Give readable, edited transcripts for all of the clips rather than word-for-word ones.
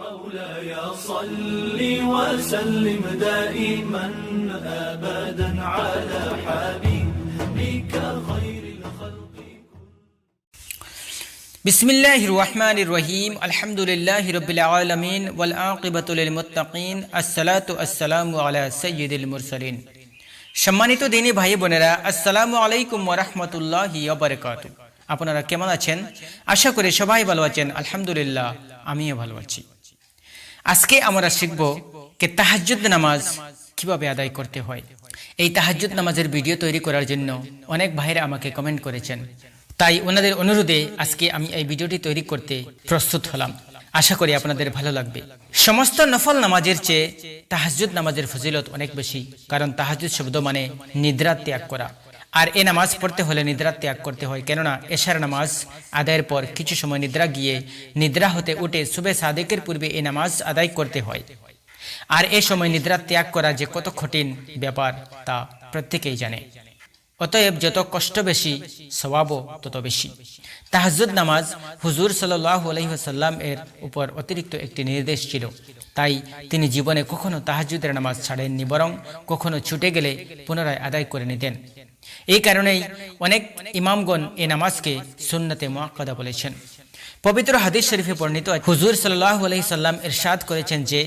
مولاي صل وسلم دائما أبدا على حبيبك خير الخلق. بسم الله الرحمن الرحيم. الحمد لله رب العالمين والعاقبة للمتقين. الصلاة والسلام على سيد المرسلين. সম্মানিত দিনী ভাই বোনেরা, আসসালামু আলাইকুম ওয়া রাহমাতুল্লাহি ওয়া বারাকাতুহু। আপনারা কেমন আছেন? আশা করি সবাই ভালো আছেন। আলহামদুলিল্লাহ, আমিও ভালো আছি। আজকে আমরা শিখব যে তাহাজ্জুদ নামাজ কিভাবে আদায় করতে হয়। এই তাহাজ্জুদ নামাজের ভিডিও তৈরি করার জন্য অনেক ভাইরা আমাকে কমেন্ট করেছেন, তাই ওনাদের অনুরোধে আজকে আমি এই ভিডিওটি তৈরি করতে প্রস্তুত হলাম। আশা করি আপনাদের ভালো লাগবে। সমস্ত নফল নামাজের চেয়ে তাহাজ্জুদ নামাজের ফজিলত অনেক বেশি, কারণ তাহাজ্জুদ শব্দ মানে নিদ্রা ত্যাগ করা। আর এই নামাজ পড়তে হলে নিদ্রা ত্যাগ করতে হয়, কেননা এশার নামাজ আদায়ের পর কিছু সময় নিদ্রা গিয়ে নিদ্রা হতে উঠে সুবে সাদেকের পূর্বে এই নামাজ আদায় করতে হয়। আর এই সময় নিদ্রা ত্যাগ করা যে কত কঠিন ব্যাপার তা প্রত্যেকেই জানে। অতএব যত কষ্ট বেশি, সওয়াবও তত বেশি। তাহাজ্জুদ নামাজ হুজুর সাল্লাল্লাহু আলাইহি ওয়াসাল্লাম এর উপর অতিরিক্ত একটি নির্দেশ ছিল, তাই তিনি জীবনে কখনো তাহাজ্জুদের নামাজ ছাড়েননি, বরং কখনো ছুটে গেলে পুনরায় আদায় করে নিতেন। এই কারণেই অনেক ইমামগণ এই নামাজকে সুন্নতে মুআক্কাদা বলেছেন। পবিত্র হাদিস শরীফে বর্ণিত হুজুর সাল্লাল্লাহু আলাইহি সাল্লাম ইরশাদ করেছেন যে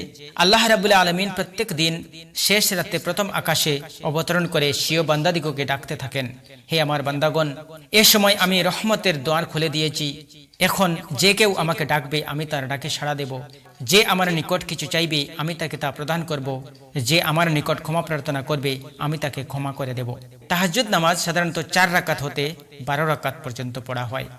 আল্লাহ রাব্বুল আলামিন প্রত্যেক দিন শেষ রাতে প্রথম আকাশে অবতরণ করে স্বীয় বান্দাদিগকে ডাকতে থাকেন, হে আমার বান্দাগণ, এ সময় আমি রহমতের দ্বার খুলে দিয়েছি। এখন যে কেউ আমাকে ডাকবে, আমি তার ডাকে সাড়া দেব। যে আমার নিকট কিছু চাইবে, আমি তাকে তা প্রদান করব। যে আমার নিকট ক্ষমা প্রার্থনা করবে, আমি তাকে ক্ষমা করে দেব। তাহাজ্জুদ নামাজ সাধারণত 4 রাকাত হতে 12 রাকাত পর্যন্ত পড়া হয়।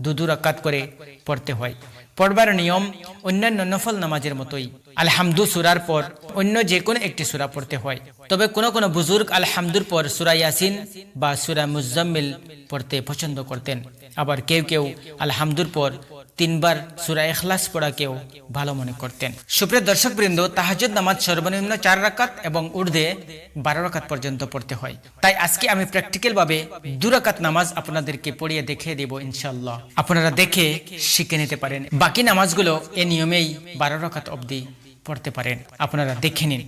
দু রাকাত করে পড়তে হয়। পড়বার নিয়ম অন্যান্য নফল নামাজের মতোই। আলহামদু সূরার পর অন্য যে কোনো একটি সূরা পড়তে হয়, তবে কোনো কোনো বুজুর্গ আলহামদুর পর সূরা ইয়াসিন বা সূরা মুজাম্মিল পড়তে পছন্দ করতেন। আবার কেউ কেউ আলহামদুর পর 3 বার সূরা ইখলাস পড়াকেও ভালো মনে করতেন। সুপ্রিয় দর্শকবৃন্দ, তাহাজ্জুদ নামাজ সর্বনিম্ন 4 রাকাত এবং ঊর্ধ্বে 12 রাকাত পর্যন্ত পড়তে হয়। তাই আজকে আমি প্র্যাকটিক্যাল ভাবে 2 রাকাত নামাজ আপনাদেরকে পড়িয়ে দেখিয়ে দেব ইনশাআল্লাহ। আপনারা দেখে শিখে নিতে পারেন। বাকি নামাজগুলো এই নিয়মেই 12 রাকাত অবধি পড়তে পারেন। আপনারা দেখে নিন।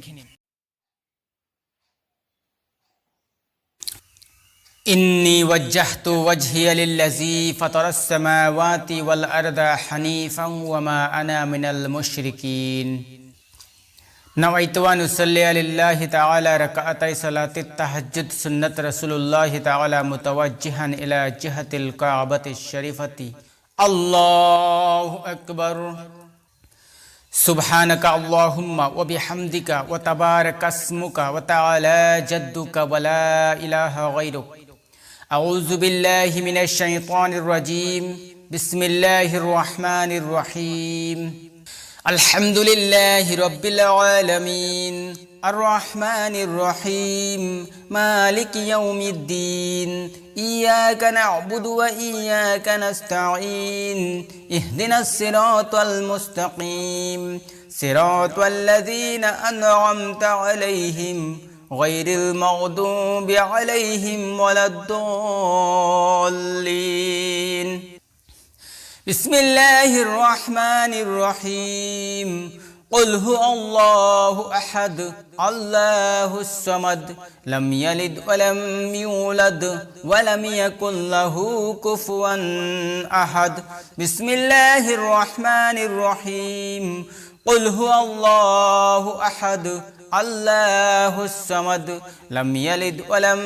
إني وجهت وجهي للذي فطر السماوات والأرض حنيفا وما أنا من المشركين نويت أن أصلي لله تعالى ركعتي صلاة التهجد سنة رسول الله تعالى متوجها إلى جهة الكعبة الشريفة الله أكبر سبحانك اللهم وبحمدك وتبارك اسمك وتعالى جدك ولا إله غيرك أعوذ بالله من الشيطان الرجيم بسم الله الرحمن الرحيم الحمد لله رب العالمين الرحمن الرحيم مالك يوم الدين إياك نعبد وإياك نستعين اهدنا الصراط المستقيم صراط الذين أنعمت عليهم غير المغضوب عليهم ولا الضالين بسم الله الرحمن الرحيم قل هو الله أحد الله الصمد لم يلد ولم يولد ولم يكن له كفوا أحد بسم الله الرحمن الرحيم قل هو الله أحد الله الصمد لم يلد ولم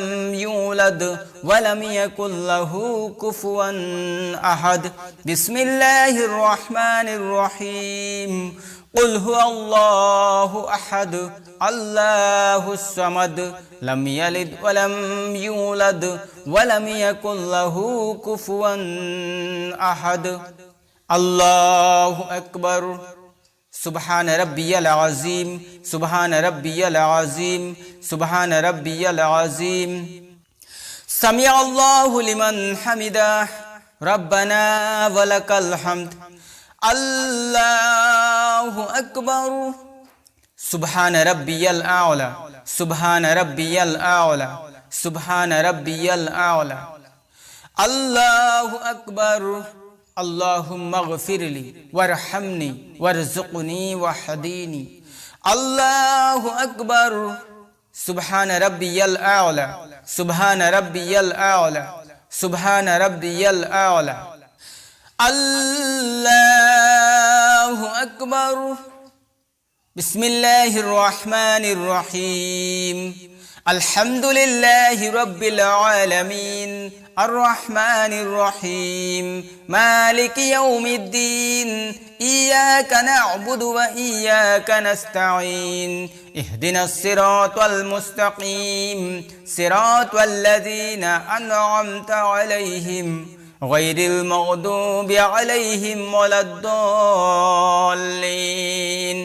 يولد ولم يكن له كفوا أحد بسم الله الرحمن الرحيم قل هو الله أحد الله الصمد لم يلد ولم يولد ولم يكن له كفوا أحد الله أكبر سبحان ربي العظيم سبحان ربي العظيم سبحان ربي العظيم سمع الله لمن حمده ربنا ولك الحمد الله أكبر سبحان ربي الأعلى سبحان ربي الأعلى سبحان ربي الأعلى الله أكبر اللهم اغفر لي وارحمني وارزقني واهدني. الله أكبر. سبحان ربي الأعلى سبحان ربي الأعلى سبحان ربي الأعلى. الله أكبر. بسم الله الرحمن الرحيم. الحمد لله رب العالمين الرحمن الرحيم مالك يوم الدين إياك نعبد وإياك نستعين اهدنا الصراط المستقيم صراط الذين أنعمت عليهم غير المغضوب عليهم ولا الضالين.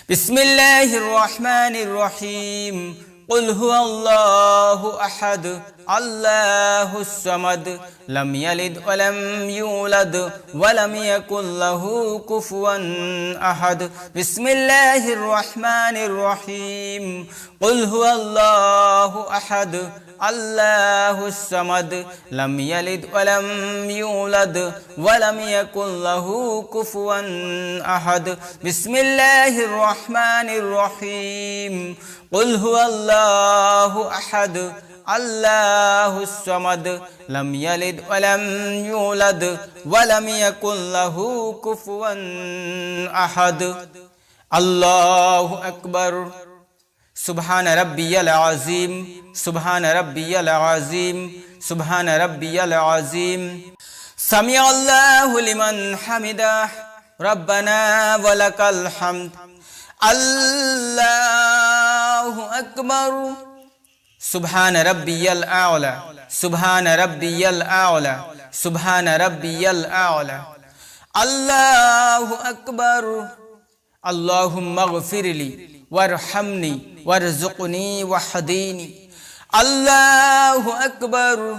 بسم الله الرحمن الرحيم. قل هو الله أحد الله الصمد لم يلد ولم يولد ولم يكن له كفوا أحد. بسم الله الرحمن الرحيم. قل هو الله أحد الله الصمد لم يلد ولم يولد ولم يكن له كفوا أحد. بسم الله الرحمن الرحيم. قل هو الله أحد الله الصمد لم يلد ولم يولد ولم يكن له كفوا أحد. الله أكبر. سبحان ربي العظيم سبحان ربي العظيم سبحان ربي العظيم. سمع الله لمن حمده ربنا ولك الحمد. الله أكبر. سبحان ربي الأعلى سبحان ربي الأعلى سبحان ربي الأعلى. الله أكبر. اللهم اغفر لي وارحمني وارزقني واهدني. الله أكبر.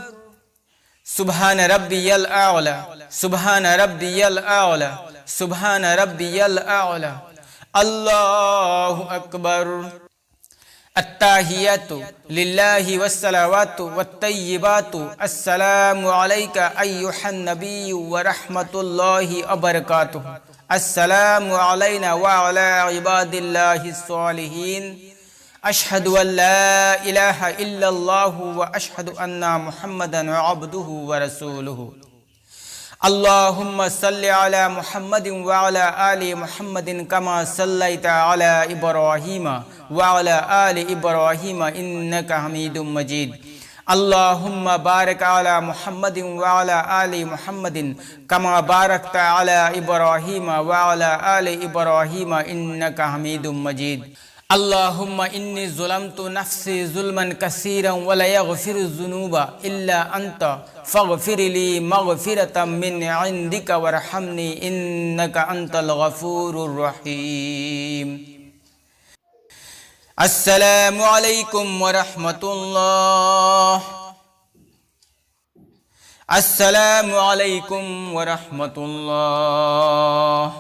سبحان ربي الأعلى سبحان ربي الأعلى سبحان ربي الأعلى. الله أكبر. التحيات لله والصلوات والطيبات. السلام عليك أيها النبي ورحمة الله وبركاته. السلام علينا وعلى عباد الله الصالحين. أشهد أن لا إله إلا الله وأشهد أن محمدا عبده ورسوله. اللهم صل على محمد وعلى آل محمد كما صليت على إبراهيم وعلى آل إبراهيم إنك حميد مجيد. اللهم بارك على محمد وعلى آل محمد كما باركت على إبراهيم وعلى آل إبراهيم إنك حميد مجيد. اللهم إني ظلمت نفسي ظلما كثيرا ولا يغفر الذنوب إلا أنت فاغفر لي مغفرة من عندك وارحمني إنك أنت الغفور الرحيم. السلام عليكم ورحمة الله. السلام عليكم ورحمة الله.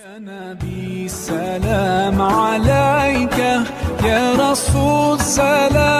يا نبي سلام عليك يا رسول سلام